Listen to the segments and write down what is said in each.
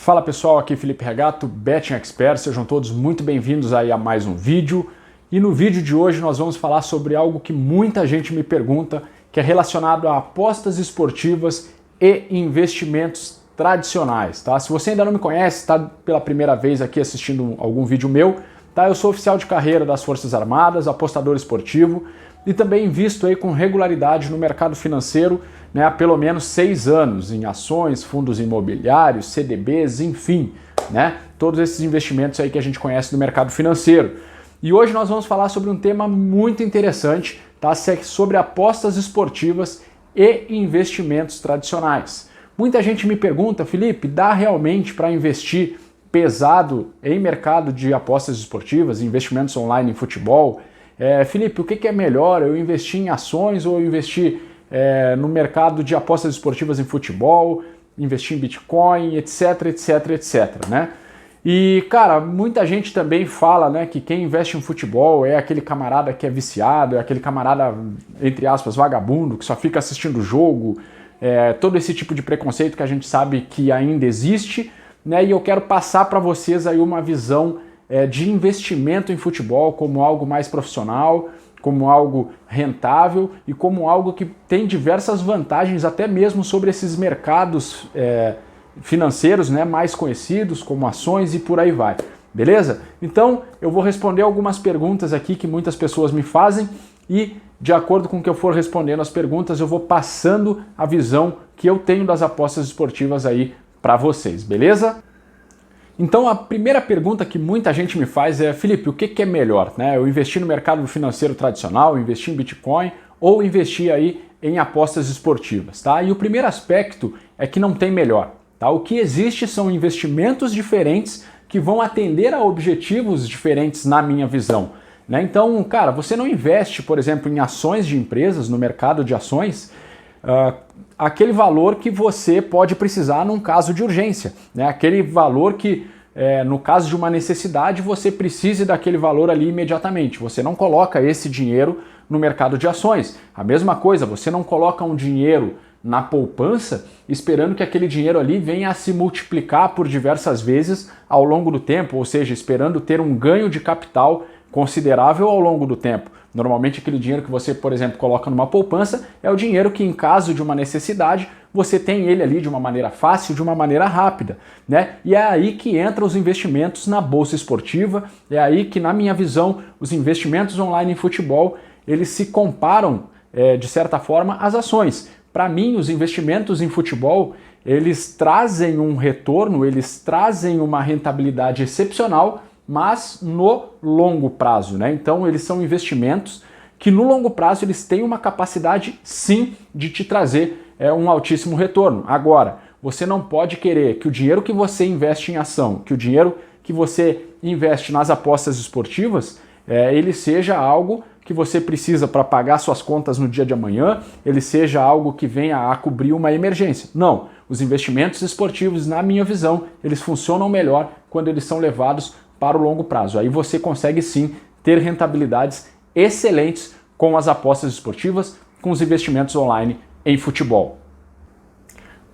Fala pessoal, aqui Felipe Regato, Betting Expert, sejam todos muito bem-vindos aí a mais um vídeo. E no vídeo de hoje nós vamos falar sobre algo que muita gente me pergunta, que é relacionado a apostas esportivas e investimentos tradicionais, tá? Se você ainda não me conhece, está pela primeira vez aqui assistindo algum vídeo meu, tá? Eu sou oficial de carreira das Forças Armadas, apostador esportivo e também invisto aí com regularidade no mercado financeiro, né, há pelo menos 6 anos em ações, fundos imobiliários, CDBs, enfim, né, todos esses investimentos aí que a gente conhece do mercado financeiro. E hoje nós vamos falar sobre um tema muito interessante, tá, sobre apostas esportivas e investimentos tradicionais. Muita gente me pergunta, Felipe, dá realmente para investir pesado em mercado de apostas esportivas, investimentos online em futebol? Felipe, o que é melhor, eu investir em ações ou eu investir no mercado de apostas esportivas em futebol, investir em Bitcoin, etc, etc, etc, né? E, cara, muita gente também fala, né, que quem investe em futebol é aquele camarada que é viciado, é aquele camarada, entre aspas, vagabundo, que só fica assistindo o jogo, todo esse tipo de preconceito que a gente sabe que ainda existe, né? E eu quero passar para vocês aí uma visão de investimento em futebol como algo mais profissional, como algo rentável e como algo que tem diversas vantagens até mesmo sobre esses mercados financeiros, né, mais conhecidos como ações e por aí vai, beleza? Então eu vou responder algumas perguntas aqui que muitas pessoas me fazem e de acordo com o que eu for respondendo as perguntas eu vou passando a visão que eu tenho das apostas esportivas aí para vocês, beleza? Então a primeira pergunta que muita gente me faz é, Felipe, o que é melhor, né? Eu investir no mercado financeiro tradicional, investir em Bitcoin ou investir aí em apostas esportivas, tá? E o primeiro aspecto é que não tem melhor, tá? O que existe são investimentos diferentes que vão atender a objetivos diferentes na minha visão, né? Então, cara, você não investe, por exemplo, em ações de empresas, no mercado de ações, aquele valor que você pode precisar num caso de urgência, né? Aquele valor que, no caso de uma necessidade, você precise daquele valor ali imediatamente. Você não coloca esse dinheiro no mercado de ações. A mesma coisa, você não coloca um dinheiro na poupança esperando que aquele dinheiro ali venha a se multiplicar por diversas vezes ao longo do tempo, ou seja, esperando ter um ganho de capital considerável ao longo do tempo. Normalmente aquele dinheiro que você, por exemplo, coloca numa poupança é o dinheiro que em caso de uma necessidade você tem ele ali de uma maneira fácil, de uma maneira rápida, né? E é aí que entram os investimentos na bolsa esportiva, é aí que na minha visão os investimentos online em futebol eles se comparam de certa forma às ações. Para mim os investimentos em futebol eles trazem um retorno, eles trazem uma rentabilidade excepcional, mas no longo prazo, né? Então eles são investimentos que no longo prazo eles têm uma capacidade sim de te trazer um altíssimo retorno. Agora, você não pode querer que o dinheiro que você investe em ação, que o dinheiro que você investe nas apostas esportivas, ele seja algo que você precisa para pagar suas contas no dia de amanhã, ele seja algo que venha a cobrir uma emergência. Não, os investimentos esportivos, na minha visão, eles funcionam melhor quando eles são levados para o longo prazo. Aí você consegue sim ter rentabilidades excelentes com as apostas esportivas, com os investimentos online em futebol.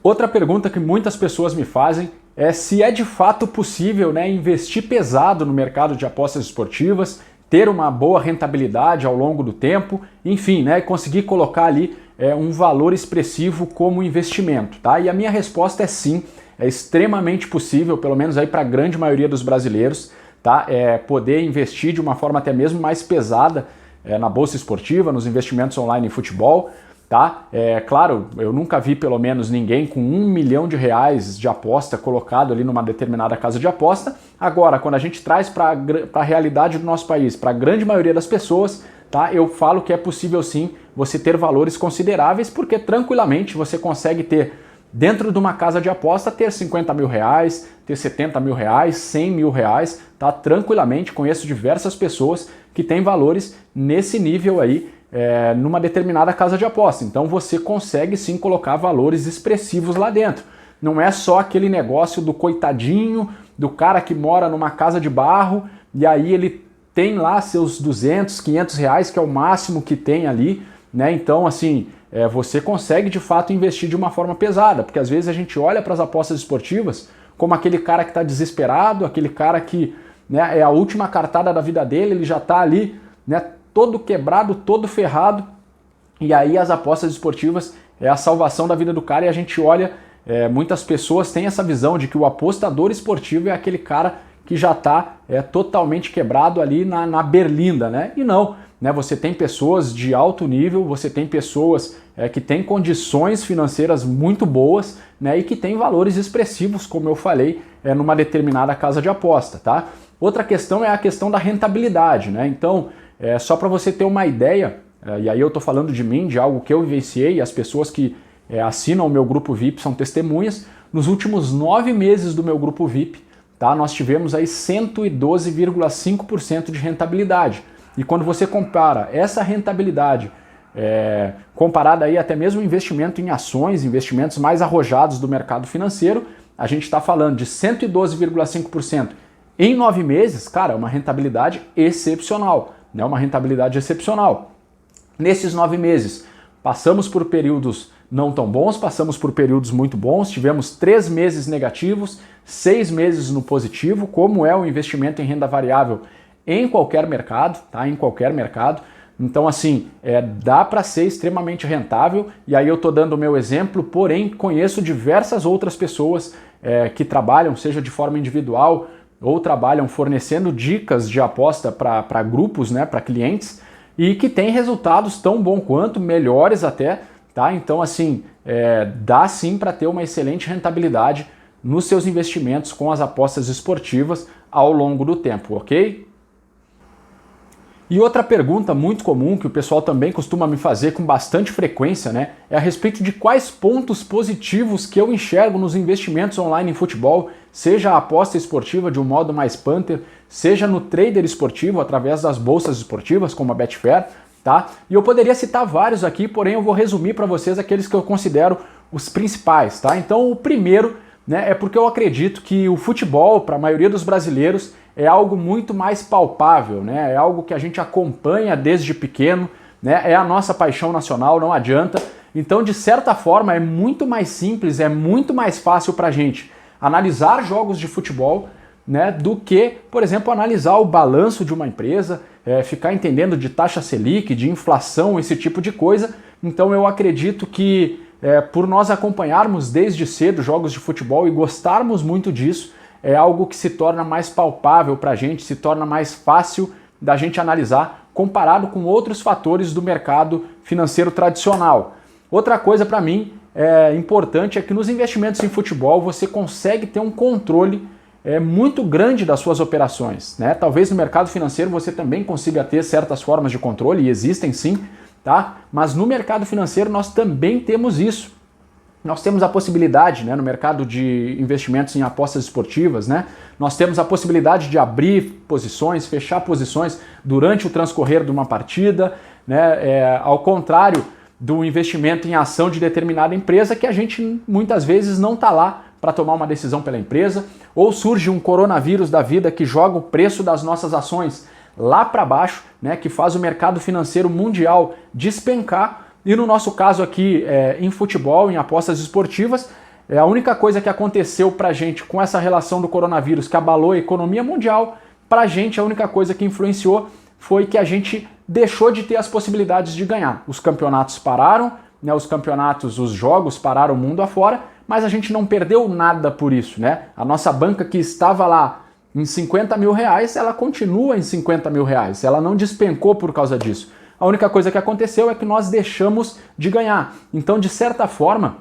Outra pergunta que muitas pessoas me fazem é se é de fato possível, né, investir pesado no mercado de apostas esportivas, ter uma boa rentabilidade ao longo do tempo, enfim, né, conseguir colocar ali um valor expressivo como investimento, tá? E a minha resposta é sim. É extremamente possível, pelo menos aí para a grande maioria dos brasileiros, tá? Poder investir de uma forma até mesmo mais pesada na bolsa esportiva, nos investimentos online em futebol, tá? Claro, eu nunca vi pelo menos ninguém com R$1 milhão de aposta colocado ali numa determinada casa de aposta. Agora, quando a gente traz para a realidade do nosso país, para a grande maioria das pessoas, tá? Eu falo que é possível sim você ter valores consideráveis, porque tranquilamente você consegue ter dentro de uma casa de aposta, ter R$50 mil, ter R$70 mil, R$100 mil, tá? Tranquilamente, conheço diversas pessoas que têm valores nesse nível aí, numa determinada casa de aposta. Então você consegue sim colocar valores expressivos lá dentro. Não é só aquele negócio do coitadinho, do cara que mora numa casa de barro, e aí ele tem lá seus R$200, R$500, que é o máximo que tem ali, né? Então, assim, você consegue de fato investir de uma forma pesada, porque às vezes a gente olha para as apostas esportivas como aquele cara que está desesperado, aquele cara que, né, é a última cartada da vida dele, ele já está ali, né, todo quebrado, todo ferrado, e aí as apostas esportivas é a salvação da vida do cara, e a gente olha, muitas pessoas têm essa visão de que o apostador esportivo é aquele cara que já está totalmente quebrado ali na berlinda, né? E não, né? Você tem pessoas de alto nível, você tem pessoas que têm condições financeiras muito boas, né? E que têm valores expressivos, como eu falei, numa determinada casa de aposta, tá? Outra questão é a questão da rentabilidade, né? Então, só para você ter uma ideia, e aí eu estou falando de mim, de algo que eu vivenciei, as pessoas que assinam o meu grupo VIP são testemunhas, nos últimos 9 meses do meu grupo VIP, tá, nós tivemos aí 112,5% de rentabilidade. E quando você compara essa rentabilidade, comparada aí até mesmo investimento em ações, investimentos mais arrojados do mercado financeiro, a gente está falando de 112,5% em 9 meses, cara, uma rentabilidade excepcional, né? Uma rentabilidade excepcional. Nesses 9 meses, passamos por períodos não tão bons, passamos por períodos muito bons, tivemos 3 meses negativos, 6 meses no positivo, como é o investimento em renda variável em qualquer mercado, tá? Em qualquer mercado. Então, assim, dá para ser extremamente rentável, e aí eu estou dando o meu exemplo, porém conheço diversas outras pessoas que trabalham, seja de forma individual, ou trabalham fornecendo dicas de aposta para grupos, né, para clientes, e que têm resultados tão bons quanto, melhores até, tá? Então, assim, dá sim para ter uma excelente rentabilidade nos seus investimentos com as apostas esportivas ao longo do tempo, ok? E outra pergunta muito comum que o pessoal também costuma me fazer com bastante frequência, né, é a respeito de quais pontos positivos que eu enxergo nos investimentos online em futebol, seja a aposta esportiva de um modo mais punter, seja no trader esportivo através das bolsas esportivas como a Betfair, tá? E eu poderia citar vários aqui, porém eu vou resumir para vocês aqueles que eu considero os principais, tá? Então o primeiro, né, é porque eu acredito que o futebol, para a maioria dos brasileiros, é algo muito mais palpável, né? É algo que a gente acompanha desde pequeno, né? É a nossa paixão nacional, não adianta. Então, de certa forma, é muito mais simples, é muito mais fácil para a gente analisar jogos de futebol, né, do que, por exemplo, analisar o balanço de uma empresa, ficar entendendo de taxa Selic, de inflação, esse tipo de coisa. Então, eu acredito que por nós acompanharmos desde cedo jogos de futebol e gostarmos muito disso, é algo que se torna mais palpável para a gente, se torna mais fácil da gente analisar comparado com outros fatores do mercado financeiro tradicional. Outra coisa para mim importante é que nos investimentos em futebol você consegue ter um controle muito grande das suas operações, né? Talvez no mercado financeiro você também consiga ter certas formas de controle, e existem sim, tá? Mas no mercado financeiro nós também temos isso. Nós temos a possibilidade, né, no mercado de investimentos em apostas esportivas, né, nós temos a possibilidade de abrir posições, fechar posições durante o transcorrer de uma partida, né, ao contrário do investimento em ação de determinada empresa, que a gente muitas vezes não está lá para tomar uma decisão pela empresa, ou surge um coronavírus da vida que joga o preço das nossas ações lá para baixo, né, que faz o mercado financeiro mundial despencar. E no nosso caso aqui, em futebol, em apostas esportivas, a única coisa que aconteceu para a gente com essa relação do coronavírus que abalou a economia mundial, para a gente a única coisa que influenciou foi que a gente deixou de ter as possibilidades de ganhar. Os campeonatos pararam, né, os jogos pararam o mundo afora, mas a gente não perdeu nada por isso, né? A nossa banca que estava lá em 50 mil reais, ela continua em 50 mil reais, ela não despencou por causa disso. A única coisa que aconteceu é que nós deixamos de ganhar. Então, de certa forma,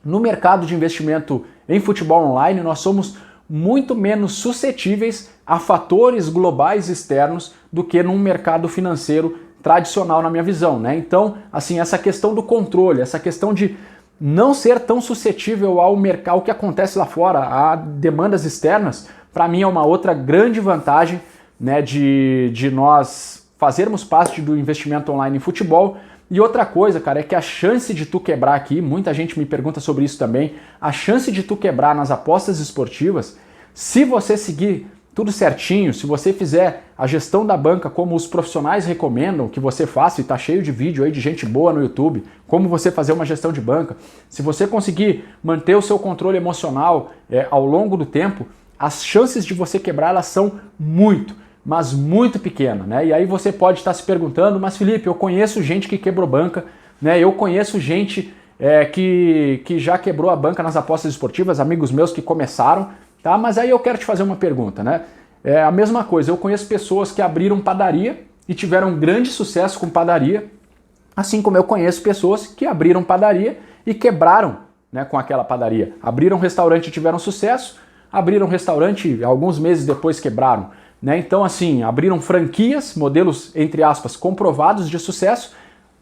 no mercado de investimento em futebol online, nós somos muito menos suscetíveis a fatores globais externos do que num mercado financeiro tradicional, na minha visão, né? Então, assim, essa questão do controle, essa questão de não ser tão suscetível ao mercado que acontece lá fora, a demandas externas, para mim é uma outra grande vantagem, né, de nós fazermos parte do investimento online em futebol. E outra coisa, cara, é que a chance de tu quebrar aqui, muita gente me pergunta sobre isso também, a chance de tu quebrar nas apostas esportivas, se você seguir tudo certinho, se você fizer a gestão da banca como os profissionais recomendam que você faça, e tá cheio de vídeo aí de gente boa no YouTube, como você fazer uma gestão de banca, se você conseguir manter o seu controle emocional ao longo do tempo, as chances de você quebrar elas são muito, mas muito pequenas, né? E aí você pode estar se perguntando, mas Felipe, eu conheço gente que quebrou banca, né? Eu conheço gente que já quebrou a banca nas apostas esportivas, amigos meus que começaram, tá? Mas aí eu quero te fazer uma pergunta, né? É a mesma coisa, eu conheço pessoas que abriram padaria e tiveram grande sucesso com padaria, assim como eu conheço pessoas que abriram padaria e quebraram, né, com aquela padaria. Abriram restaurante e tiveram sucesso, abriram restaurante, alguns meses depois quebraram, né? Então, assim, abriram franquias, modelos, entre aspas, comprovados de sucesso,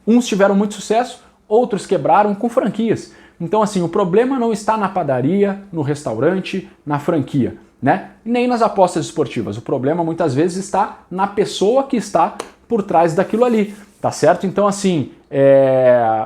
uns tiveram muito sucesso, outros quebraram com franquias. Então, assim, o problema não está na padaria, no restaurante, na franquia, né? Nem nas apostas esportivas. O problema, muitas vezes, está na pessoa que está por trás daquilo ali, tá certo? Então, assim,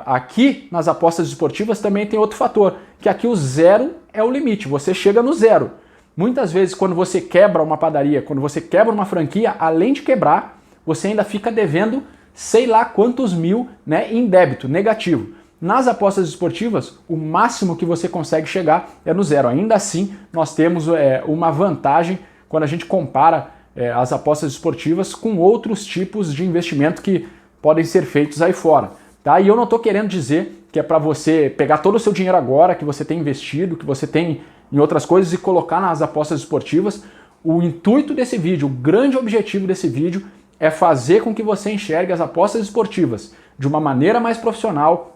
aqui nas apostas esportivas também tem outro fator, que aqui o zero é o limite, você chega no zero. Muitas vezes, quando você quebra uma padaria, quando você quebra uma franquia, além de quebrar, você ainda fica devendo sei lá quantos mil, né, em débito negativo. Nas apostas esportivas, o máximo que você consegue chegar é no zero. Ainda assim, nós temos uma vantagem quando a gente compara as apostas esportivas com outros tipos de investimento que podem ser feitos aí fora. Tá? E eu não estou querendo dizer que é para você pegar todo o seu dinheiro agora, que você tem investido, que você tem em outras coisas e colocar nas apostas esportivas. O intuito desse vídeo, o grande objetivo desse vídeo é fazer com que você enxergue as apostas esportivas de uma maneira mais profissional,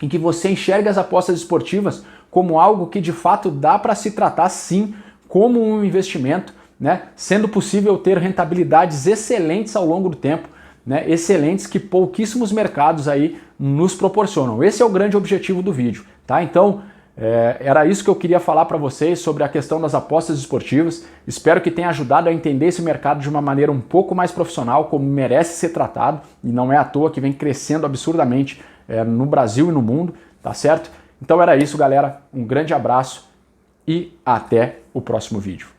em que você enxergue as apostas esportivas como algo que de fato dá para se tratar sim como um investimento, né? Sendo possível ter rentabilidades excelentes ao longo do tempo, né? Excelentes que pouquíssimos mercados aí nos proporcionam. Esse é o grande objetivo do vídeo, tá? Então, era isso que eu queria falar para vocês sobre a questão das apostas esportivas. Espero que tenha ajudado a entender esse mercado de uma maneira um pouco mais profissional, como merece ser tratado, e não é à toa que vem crescendo absurdamente no Brasil e no mundo, tá certo? Então era isso, galera. Um grande abraço e até o próximo vídeo.